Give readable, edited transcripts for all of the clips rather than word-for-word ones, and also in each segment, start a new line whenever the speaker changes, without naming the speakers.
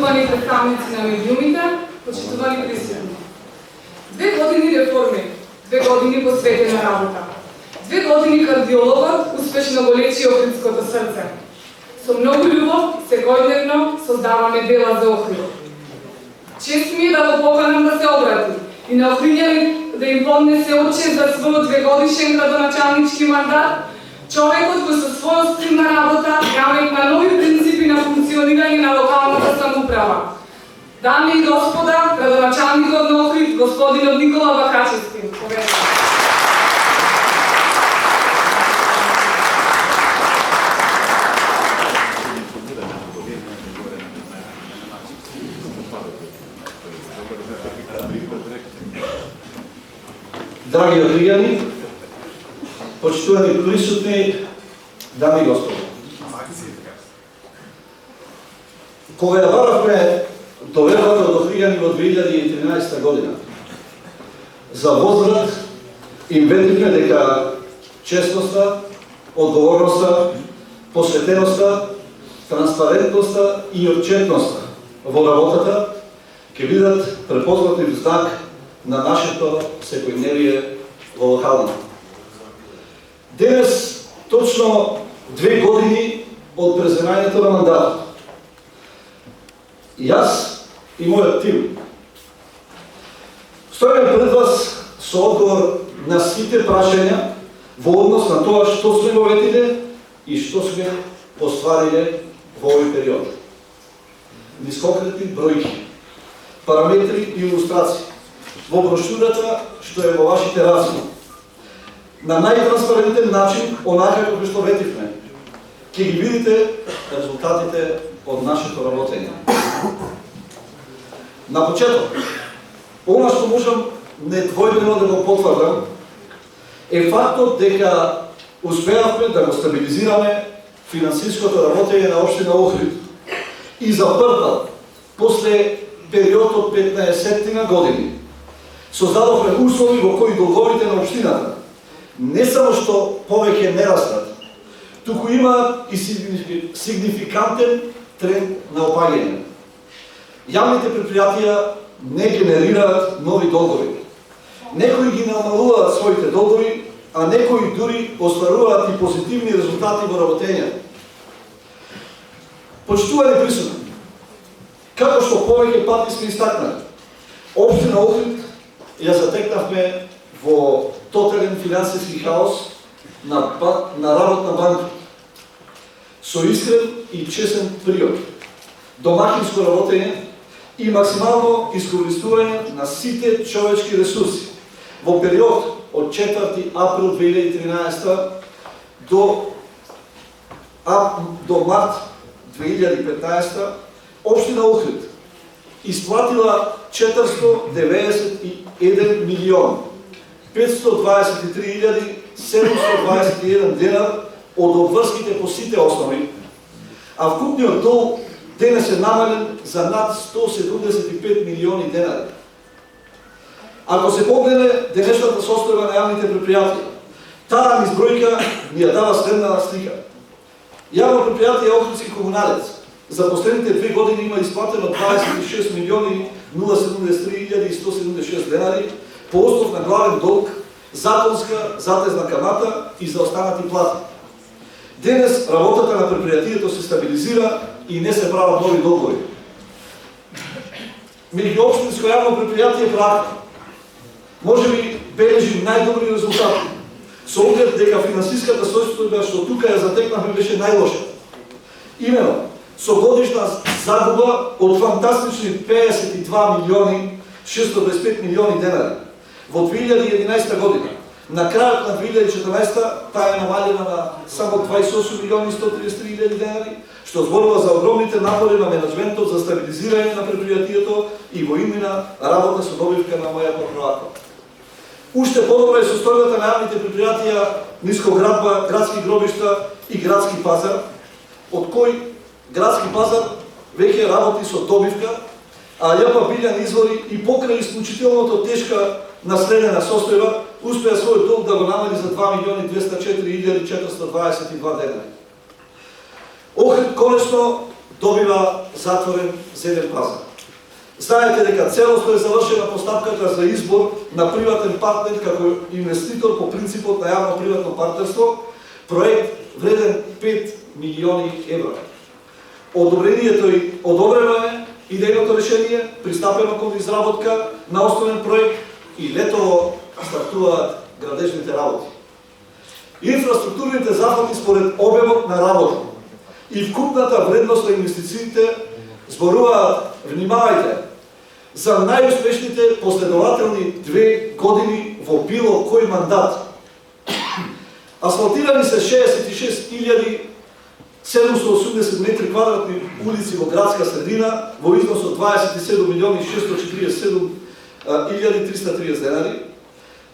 почитувани представници на медиумите, почитувани присутни. 2 години реформи, 2 години посветена работа. 2 години кардиологот успешно го лечи охридското срце. Со многу љубов, секојдневно создаваме дела за Охрид. Чест ми е да го поканам да се обрати и на охриѓани да им поднесе отчест за својот 2-годишен градоначалнички мандат, човекот кој со своја стримна работа наметна нови принципи на функционирање на локалната самоуправа. Дами и господа, градоначалникот на Охрид, господинот Никола Бакачевски.
Драги охриѓани, почитувани присутни, дами и господи. Кога ја баравме довербата од охриѓани во 2013 година, за возврат им ветивме дека честноста, одговорноста, посветеноста, транспарентноста и отчетноста во работата ќе бидат препознати знак на нашето секојдневие во локалната. Денес, точно 2 години од преземањето на мандатот, јас и мојот тим стоиме пред вас со одговор на сите прашања во однос на тоа што сме го ветиле и што сме оствариле во овој период. Нискокретни бројки, параметри и илустрации во брошурата што е во вашите раце. На најтранспарентен начин, онака како што ветивме, ќе ги видите резултатите од нашето работење. На почеток, она што можам недвојбено да го потврдам е фактот дека успеавме да го стабилизираме финансиското работење на општина Охрид и за прв пат после период од 15 години создадовме услови во кои долговите на општината не само што повеќе не растат, туку има и сигнификантен тренд на опаѓање. Јавните предпријатија не генерираат нови долгови. Некои ги намалуваат своите долгови, а некои дури остваруваат и позитивни резултати во работење. Почитувани присутни, како што повеќе пати сме истакнали, општина Охрид ја затекнавме во тотален финансиски хаос на работна банка, со искрен и честен приод, домакинско работење и максимално искористување на сите човечки ресурси. Во период од 4 април 2013 до март 2015 општина Охрид исплатила 491 милион 523.721 денар од обврските по сите основи, а вкупниот долг денес е намален за над 175 милиони денари. Ако се погледа денешната состојба на јавните предпријатија, таа избројка ни ја дава следната слика. Јавно предпријатие Охридски комуналец за последните 2 години има исплатено 26 милиони 073.176 денари по основ на главен долг, законска затезна камата и за останати плати. Денес работата на предпријатието се стабилизира и не се прават нови долгови. Меѓу општинско јавно предпријатие Практа можеби бележи најдобри резултати, со оглед дека финансиската состојба што тука ја затекнавме беше најлоша. Имено, со годишна загуба од фантастични 52 милиони 625 милиони денари во 2011 година. На крајот на 2014 таа е намалена на само 28 милиони 133 денари, што зборува за огромните напори на менеджментот за стабилизирање на предпријатието и во имена работа со добивка на моја прокуратор. Уште подобра е состојбата на јавните предпријатија Нискоградба, Градски гробишта и Градски пазар, од кој Градски пазар веќе работи со добивка, а ЈП Билјан извори и покрај исклучителното тешка наследена состојба успеа својот долг да го намали за 2.204.422 денари. Охрид конечно добива затворен зелен пазар. Знаете дека целосно е завршена постапката за избор на приватен партнер како инвеститор по принципот на јавно-приватно партнерство, проект вреден 5 милиони евра. Одобрено е идејното решение, пристапено кон изработка на основен проект и летово стартуваат градежните работи. Инфраструктурните зафати според обемот на работа и вкупната вредност на инвестициите зборуваат, внимавајте, за најуспешните последователни 2 години во било кој мандат. Асфалтирани се 66.780 метри квадратни улици во градска средина во износ од 27.647.330 денари.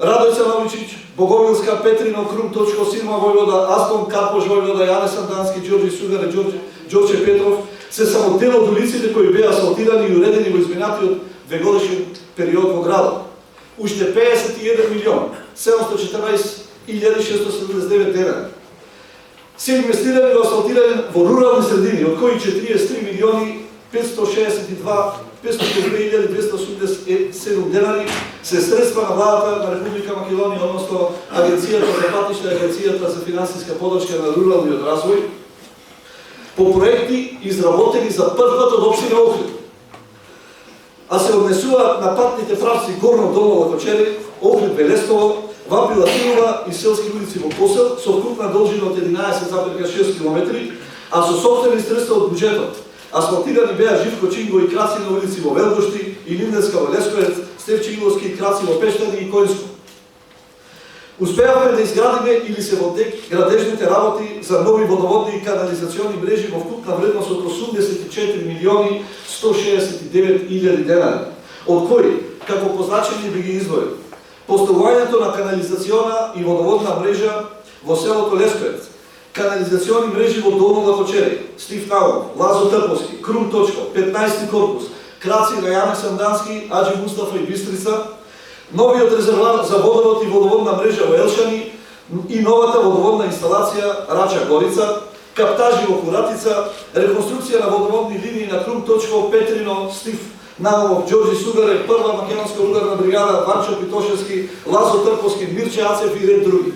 Радојца Новичич, Боговилска, Петрино, Крум Точко, Сирма Војвода, Астон, Карпош Војвода, Јане Сандански, Ѓорѓи Сугаре, Ѓорче Петров се само дел од улиците кои беа асфалтирани и уредени во изминатиот 2-годишен период во градот. Уште 51.714.679 денари се инвестирани во асфалтирање во рурални средини, од кои 43.562.287 денари се средства на владата на Република Македонија, односно Агенцијата за патишта и Агенцијата за финансиска подршка на руралниот развој, по проекти изработени за прв пат од општина Охрид, а се однесуваат на патните правци Горно-Долно Лакочери, Охрид Белестово, Вапи Латинова и селски улици во Косел со вкупна должина од 11,6 км, а со сопствени средства од буџетот. Асфалтирани беа Живко Чинго и краци на улици во Велдошти и Линденска во Лесковец, Стеф Чинговски и краци во Пештани и Којнско. Успеавме да изградиме или се во тек градежните работи за нови водоводни и канализационни мрежи во вкупна вредност од 84.169.000 денари, од кои, како позначени би ги издвоил, поставувањето на канализациона и водоводна мрежа во селото Лесковец, канализационни мрежи во Долно Лакочери, Стив Наумов, Лазо Трповски, Крум Точко, 15 корпус, краци на Јане Сандански, Аџи Мустафа и Бистрица, новиот резервоар за водовод и водоводна мрежа во Елшани и новата водоводна инсталација Рача Горица, каптажи во Куратица, реконструкција на водоводни линии на Крум Точко, Петрино, Стив Наумов, Ѓорѓи Сугаре, прва македонска ударна бригада, Ванчо Питошевски, Лазо Трповски, Мирче Ацев и ред други.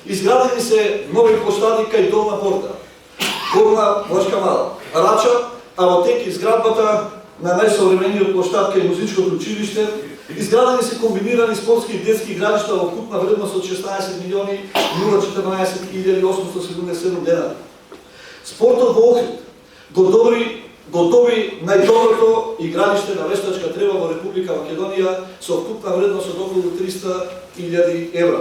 Изградени се нови площади кај Долна Порта, Горна Влашкамала, Рача, а во тек изградбата на најсовремениот площад кај музичкото училиште, изградени се комбинирани спортски и детски игралишта во вкупна вредност од 16.014.877 денари. Спортот во Охрид го доби најдоброто игралиште на вештачка трева во Република Македонија со вкупна вредност од околу 300.000 евра.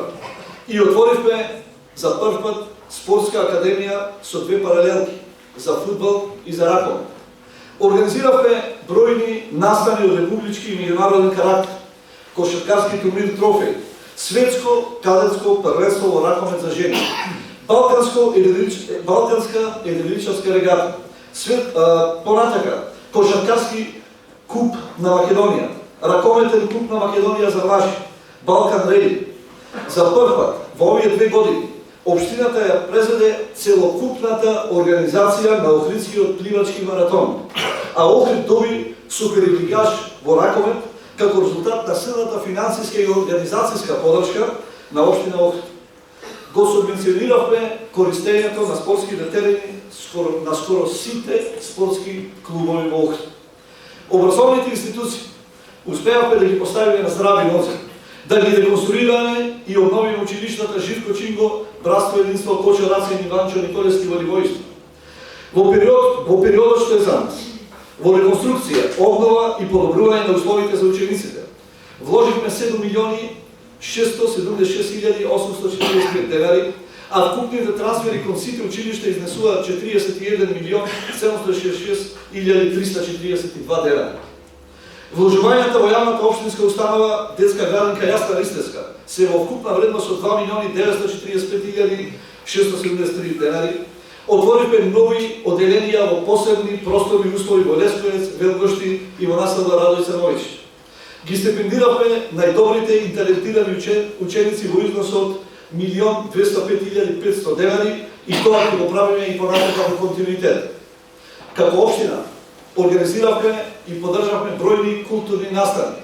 И отворивме за прв пат спортска академија со 2 паралелки за фудбал и за ракомет. Организиравме бројни настани од републички и меѓународен карактер, кошаркарски турнир трофеј, светско кадетско првенство во ракомет за жени, балканска едриличарска регата, понатака кошаркарски куп на Македонија, ракометен куп на Македонија за мажи, Балкан Рейди. За прв пат во овие 2 години општината ја презеде целокупната организација на Охридскиот пливачки маратон, а Охрид доби суперлигаш во ракомет како резултат на силната финансиска и организацијска подршка на општина Охрид. Го субвенциониравме користењето на спортските терени на скоро сите спортски клубови во Охрид. Образовните институции успеавме да ги поставиме на здрави нозе, да ги реконструираме и обновиме училиштата Живко Чинго, Братство единство, Кочо Рацин и Ванчо Николевски Валивојство. Во периодот што е за нас, во реконструкција, обнова и подобрување на условите за учениците, вложивме 7.676.845 денари, а вкупните трансфери кон сите училишта изнесуваат 41.766.342 денари. Вложувањата во јавната општинска установа детска градинка Јасна Ристевска се во вкупна вредност од 2.945.673 денари. Отворивме нови оделенија во посебни просторни услови во Лесковец, Велгошти и во населба Радојца Новичич. Ги стипендиравме најдобрите и талентирани ученици во износ од 1.205.500 денари и тоа ќе го правиме и понатака во континуитет. Како општина организиравме и поддржавме бројни културни настани.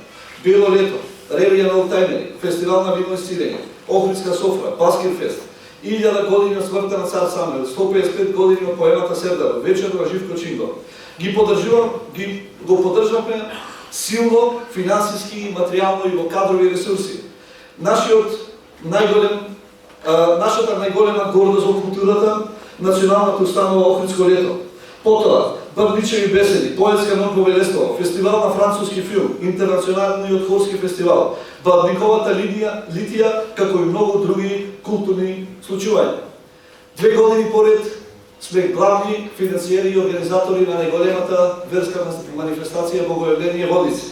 Бело лето, ревија на олтајмери, фестивал на вино и сирење, Охридска софра, Баскирфест, 1000 години од смртта на цар Самуил, 155 години од поемата Сердар, вечер на Живко Чингов. Го поддржавме силно, финансиски и материјално и во кадрови ресурси. Нашата најголема гордост во културата, националната установа Охридско лето. Потоа, Бабничеви беседи, поетска нонповелество, фестивал на француски филм, интернационалниот хорски фестивал, Бабниковата Литија, како и многу други културни случувања. 2 години поред сме главни финансиери и организатори на најголемата верска манифестација Богојавление Водици.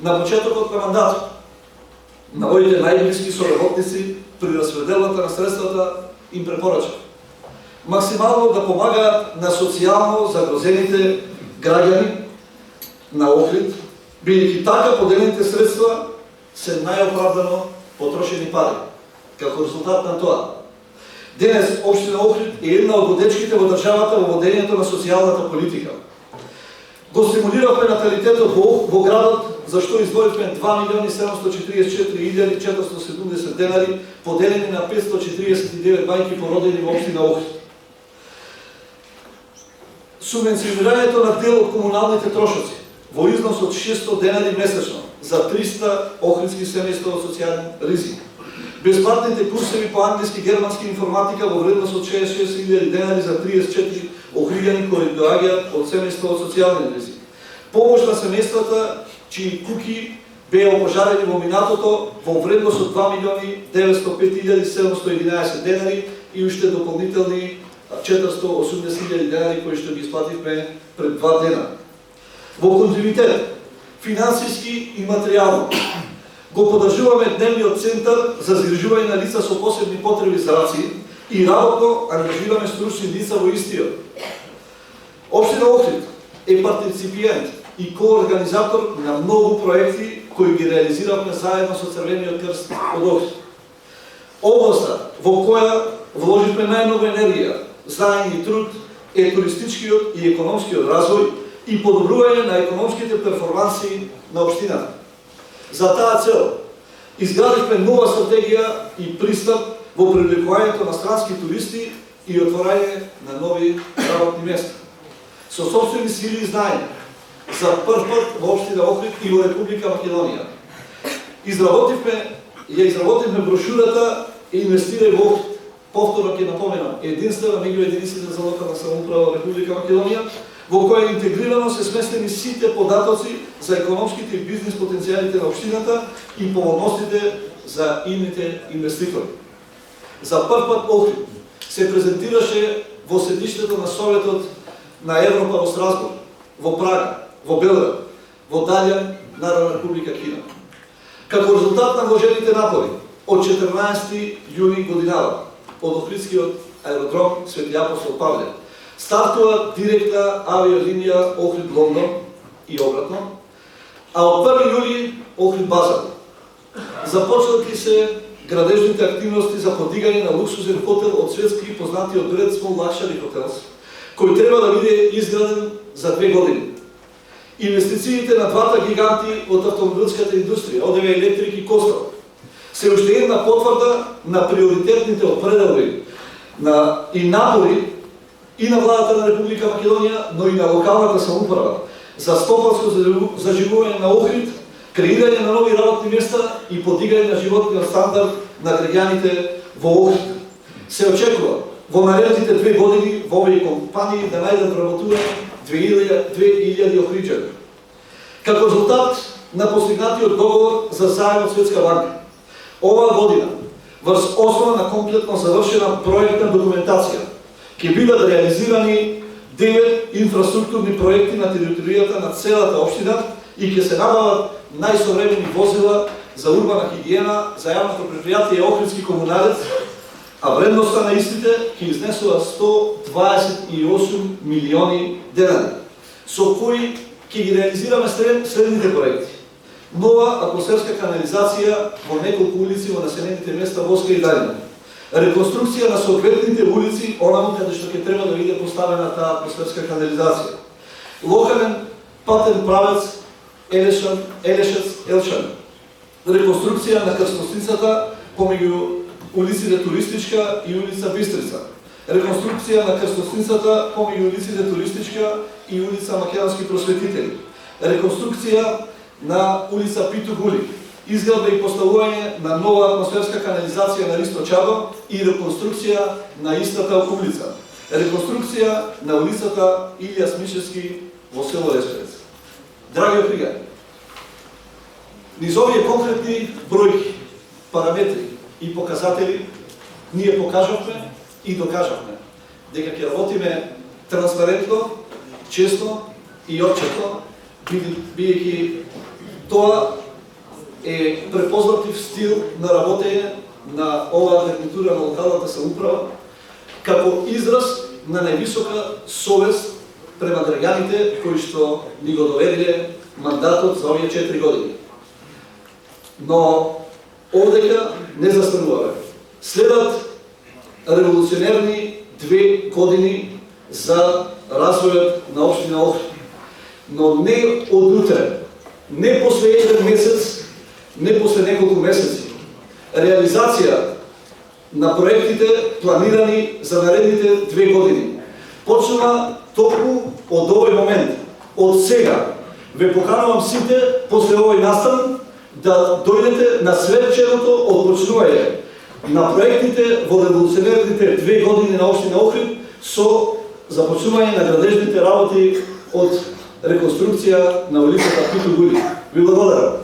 На почетокот на мандатот, на моите најблиски соработници при распределата на средствата им препорачав максимално да помагаат на социјално загрозените граѓани на Охрид, бидејќи така поделените средства се најоправдано потрошени пари. Како резултат на тоа, денес општина Охрид е една од водечките во државата во водењето на социјалната политика. Го стимулиравме наталитетот во градот, за што издвоивме 2.744.470 денари, поделени на 549 мајки породени во општина Охрид. Субвенционирањето на дел од комуналните трошоци во износ од 600 денари месечно за 300 охридски семејства од социјален ризик. Бесплатните курсеви по англиски, германски и информатика во вредност од 66.000 денари за 34 охриѓани кои доаѓаат од семејства од социјален ризик. Помош на семејствата чии куќи беа опожарени во минатото во вредност од 2.905.711 денари и уште дополнителни 480.000 денари кои што ги исплативме пред 2 дена. Во континуитет, финансиски и материјално, го поддржуваме дневниот центар за згрижување на лица со посебни потреби за раци и работно ангажираме стручни лица во истиот. Општина Охрид е партиципиент и коорганизатор на многу проекти кои ги реализиравме заедно со Црвениот крст од Охрид. Областа во која вложивме најмногу енергија, знаење и труд е туристичкиот и економскиот развој и подобрување на економските перформанси на општината. За таа цел изградивме нова стратегија и пристап во привлекувањето на странски туристи и отворање на нови работни места. Со собствени сили и знаење, за прв пат во општина Охрид и во Република Македонија. Изработивме брошурата Инвестирај во Охрид. Повторно ќе напоменам, единствена меѓу единиците за локална самоуправа во Република Македонија, во која интегрирано се сместени сите податоци за економските и бизнес потенцијалите на општината и поволностите за идните инвеститори. За прв пат Охрид се презентираше во седиштето на Советот на Европа во Страсбург, во Прага, во Белград, во Талијан, Народна Република Кина. Како резултат на вложените напори, од 14 јуни годинава, од Охридскиот аеродром Свети Апостол Павле стартува директна авиолинија Охрид-Лондон и обратно, а од 1 јули Охрид-Базар. Започнати се градежните активности за подигање на луксузен хотел од светски познатиот бренд Small Luxury Hotels, кој треба да биде изграден за 2 години. Инвестициите на двата гиганти од автомобилската индустрија, ОДВ Електрик и Костел, се уште една потврда на приоритетните определби и напори и на владата на Република Македонија, но и на локалната самоуправа за стопанско заживување на Охрид, креирање на нови работни места и подигање на животниот стандард на граѓаните во Охрид. Се очекува во наредните 2 години во овие компании да најдат вработување 2000 охриѓани. Како резултат на постигнатиот договор за заем од Светска банка, оваа година, врз основа на комплетно завршена проектна документација, ќе бидат реализирани 9 инфраструктурни проекти на територијата на целата општина и ќе се набават најсовремени возила за урбана хигиена за јавното предпријатие Охридски комуналец, а вредноста на истите ќе изнесува 128 милиони денари, со кои ќе ги реализираме следните проекти. Нова атмосферска канализација во неколку улици во населените места Воска и Далина. Реконструкција на соодветните улици, онаму каде што ќе треба да биде поставена таа атмосферска канализација. Локален патен правец Елешец-Елшан. Реконструкција на крстосницата помеѓу улиците Туристичка и улица Бистрица. Реконструкција на крстосницата помеѓу улиците Туристичка и улица Македонски просветители. Реконструкција на улица Питу Гули. Изградба и поставување на нова атмосферска канализација на Ристо Чабо и реконструкција на истата улица. Реконструкција на улицата Илија Смишевски во село Лесперец. Драги опригани, низ овие конкретни бројки, параметри и показатели, ние покажавме и докажавме дека ќе работиме транспарентно, честно и отчетно, бидејќи тоа е препознатлив стил на работење на оваа гарнитура на локалната самоуправа, како израз на највисока совест према граѓаните кои што ни го довериле мандатот за овие 4 години. Но овдека не застануваме. Следат револуционерни 2 години за развојот на општина Охрид. Но не од утре, не после еден месец, не после неколку месеци. Реализација на проектите планирани за наредните 2 години почнува токму од овој момент. Од сега ве поканувам сите после овој настан да дојдете на сведченото отпочнување на проектите во револуционерните 2 години на општина Охрид со започнување на градежните работи од реконструкција на улицата Питу Гули. Ви благодарам.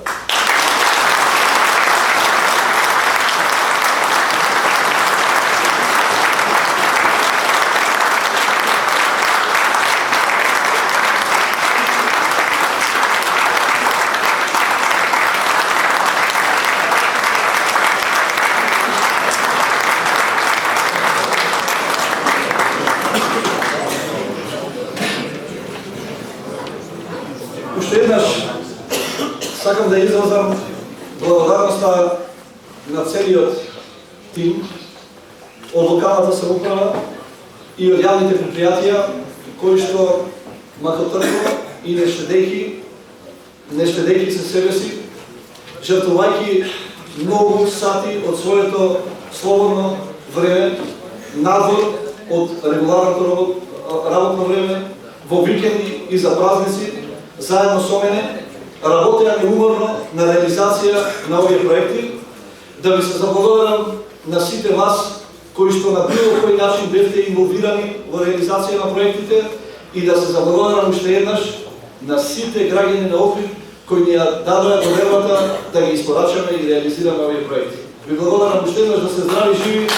Уште еднаш сакам да изразам благодарноста на целиот тим од локалната самоуправа и од јавните предпријатија кои што макотрпно и не штедејќи се себе си, жртвувајќи многу сати од своето слободно време надвор од регуларното работно време, во викенди и за празници, заедно со мене, работеа неуморно на реализација на овие проекти, да ви се заблагодарам на сите вас кои што на било кој начин бевте инволвирани во реализација на проектите и да се заблагодарам уште еднаш на сите граѓани на Охрид кои ни ја дадоа довербата да ги испорачаме и реализираме овие проекти. Ви благодарам уште еднаш, да се здрави, живи.